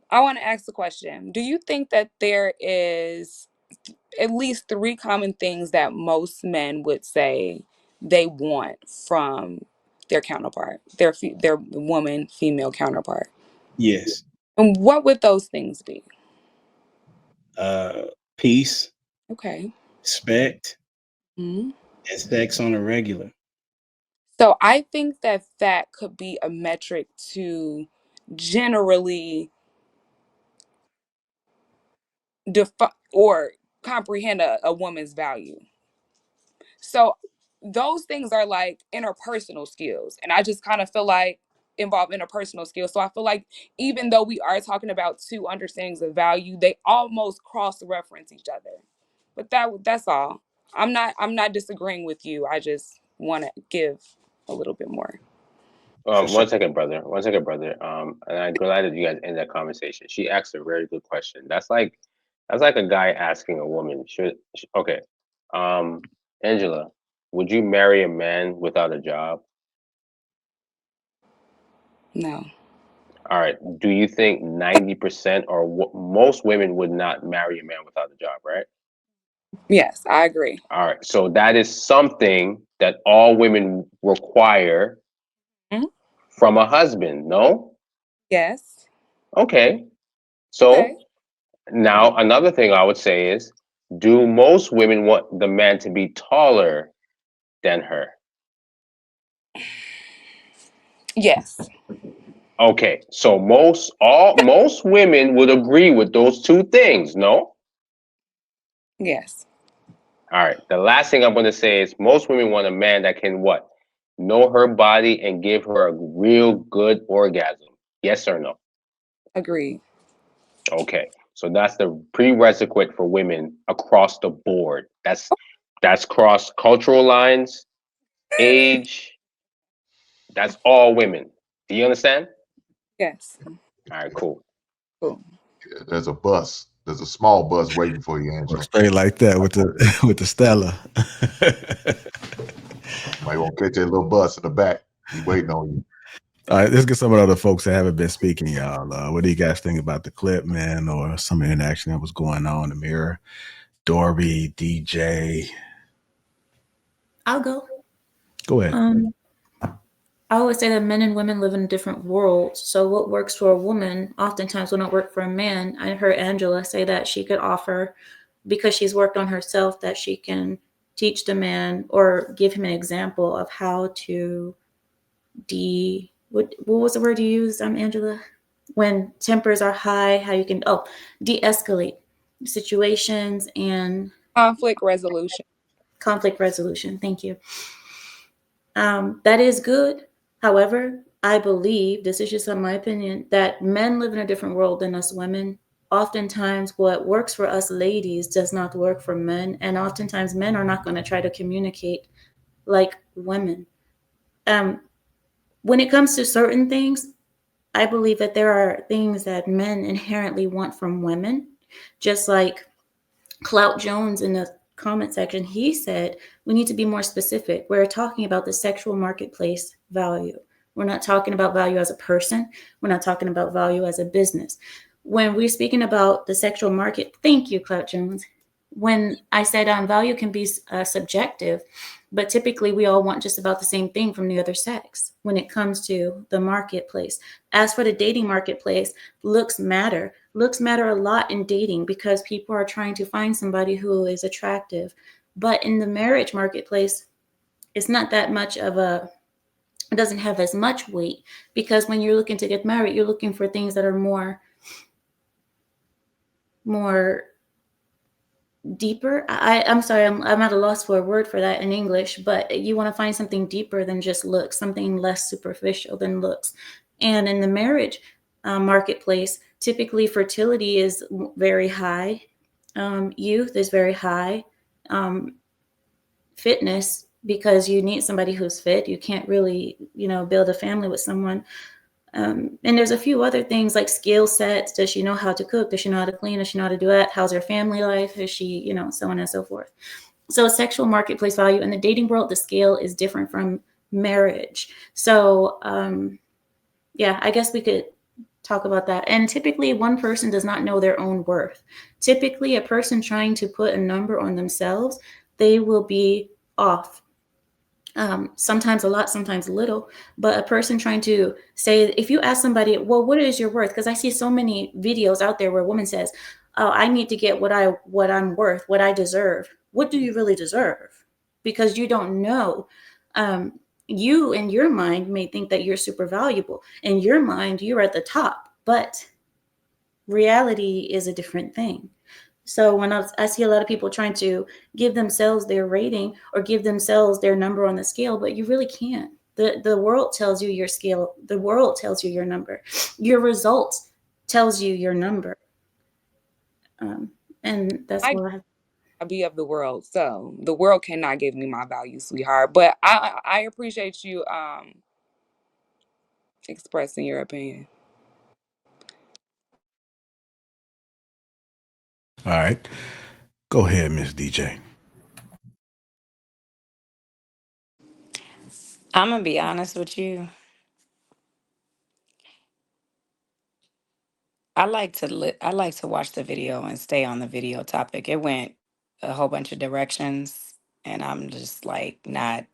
I want to ask the question. Do you think that there is at least three common things that most men would say they want from their counterpart, their woman, female counterpart? Yes. And what would those things be? Uh, Peace, Okay. respect, Mhm. and sex on a regular. So I think that that could be a metric to generally define or comprehend a woman's value. So those things are like interpersonal skills. And I just kind of feel like involve interpersonal skills. So I feel like even though we are talking about two understandings of value, they almost cross reference each other. But that's all. I'm not disagreeing with you. I just want to give a little bit more. For sure. One second, brother. One second, brother. And I'm glad that you guys end that conversation. She asked a very good question. That's like a guy asking a woman, okay, um, Angela, would you marry a man without a job? No. All right. Do you think 90% or most women would not marry a man without a job, right? Yes, I agree. All right. So that is something that all women require Mhm. from a husband, no? Yes. Okay. Okay. So now another thing I would say is, do most women want the man to be taller than her? Yes. Okay. So most women would agree with those two things, no? Yes. All right. The last thing I'm going to say is most women want a man that can what? Know her body and give her a real good orgasm. Yes or no? Agreed. Okay. So that's the prerequisite for women across the board. That's cross cultural lines, age. That's all women. Do you understand? Yes. All right, cool. Cool. Yeah, there's a bus. There's a small bus waiting for you, Or Angela. straight like that with the with the Stella. Might want to catch that little bus in the back. He waiting on you. All right, let's get some of the other folks that haven't been speaking, y'all. What do you guys think about the clip, man, or some of the interaction that was going on in the mirror? Dory, DJ. I'll go. Go ahead. I always say that men and women live in different worlds. So what works for a woman oftentimes will not work for a man. I heard Angela say that she could offer, because she's worked on herself, that she can teach the man or give him an example of how to what was the word you used, Angela? When tempers are high, how you can de-escalate situations and Conflict resolution. conflict resolution. Thank you. That is good. However, I believe, this is just my opinion, that men live in a different world than us women. Oftentimes, what works for us ladies does not work for men, and oftentimes men are not going to try to communicate like women. Um, when it comes to certain things, I believe that there are things that men inherently want from women, just like Clout Jones in the comment section, he said we need to be more specific. We're talking about the sexual marketplace value. We're not talking about value as a person. We're not talking about value as a business. When we're speaking about the sexual market, thank you, Clout Jones. When I said value can be subjective, but typically we all want just about the same thing from the other sex when it comes to the marketplace. As for the dating marketplace, looks matter. Looks matter a lot in dating because people are trying to find somebody who is attractive. But in the marriage marketplace, it's not that much of it doesn't have as much weight, because when you're looking to get married, you're looking for things that are more deeper. I'm sorry, I'm at a loss for a word for that in English, but you want to find something deeper than just looks, something less superficial than looks. And in the marriage marketplace, typically fertility is very high, youth is very high, fitness, because you need somebody who's fit. You can't really, build a family with someone. And there's a few other things like skill sets. Does she know how to cook? Does she know how to clean? Does she know how to do that? How's her family life? Is she, so on and so forth. So sexual marketplace value in the dating world, the scale is different from marriage. So, yeah, I guess we could talk about that. And typically, one person does not know their own worth. Typically, a person trying to put a number on themselves, they will be off. Sometimes a lot, sometimes a little. But a person trying to say, if you ask somebody, well, what is your worth? Because I see so many videos out there where a woman says, oh, I need to get what I'm worth, what I deserve. What do you really deserve? Because you don't know. You in your mind may think that you're super valuable. In your mind, you're at the top, but reality is a different thing. So when I see a lot of people trying to give themselves their rating or give themselves their number on the scale, but you really can't. The world tells you your scale. The world tells you your number. Your results tells you your number. And that's why I be of the world, so the world cannot give me my value, sweetheart. But I appreciate you expressing your opinion. All right. Go ahead, Miss DJ. I'm gonna be honest with you. I like to watch the video and stay on the video topic. It went a whole bunch of directions, and I'm just like not.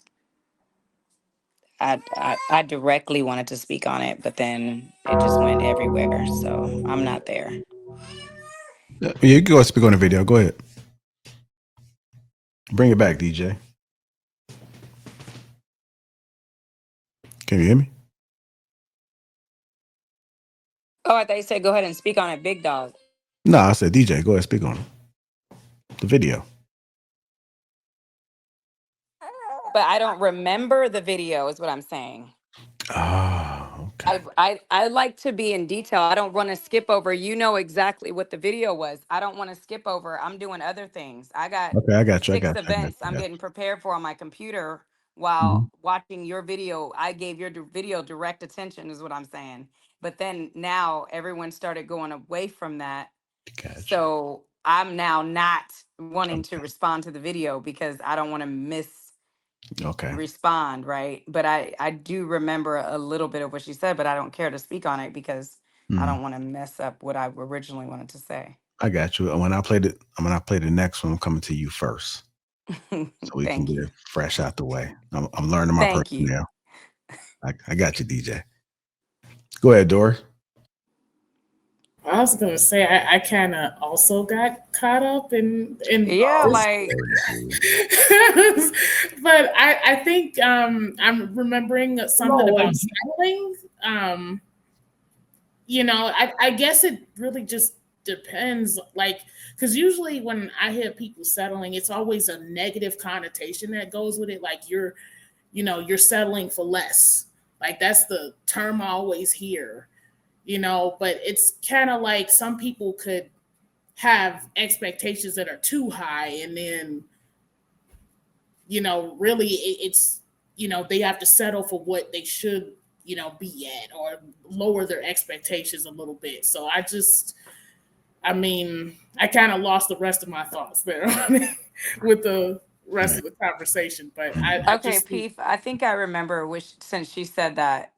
I directly wanted to speak on it, but then it just went everywhere. So I'm not there. Yeah, you can go speak on the video. Go ahead. Bring it back, DJ. Can you hear me? Oh, I thought you said go ahead and speak on it, big dog. No, I said DJ. Go ahead, speak on it. The video. But I don't remember the video, is what I'm saying. Oh, okay. I like to be in detail. I don't want to skip over. You know exactly what the video was. I don't want to skip over. I'm doing other things. I got Okay, I got you. I 6 got you. events I I'm got you. getting prepared for on my computer while Mhm. watching your video. I gave your video direct attention, is what I'm saying. But then now everyone started going away from that. Got you. So I'm now not wanting to Okay. respond to the video because I don't want to Okay. respond, right? But I do remember a little bit of what she said, but I don't care to speak on it because I Mhm. don't want to mess up what I originally wanted to say. I got you. When I play the next one, I'm coming to you first, so we can Thank get you. it fresh out the way. I'm learning my Thank you. personnel. I got you, DJ. Go ahead, Dory. I was gonna say I kind of also got caught up in Yeah, this, like but I think I'm remembering something about settling. I guess it really just depends, like, because usually when I hear people settling, it's always a negative connotation that goes with it, like you're settling for less, like that's the term I always hear. But it's kind of like some people could have expectations that are too high, and then really it's they have to settle for what they should be at, or lower their expectations a little bit. So I kind of lost the rest of my thoughts there with the rest of the conversation, but I okay, just Peef, I think I remember since she said that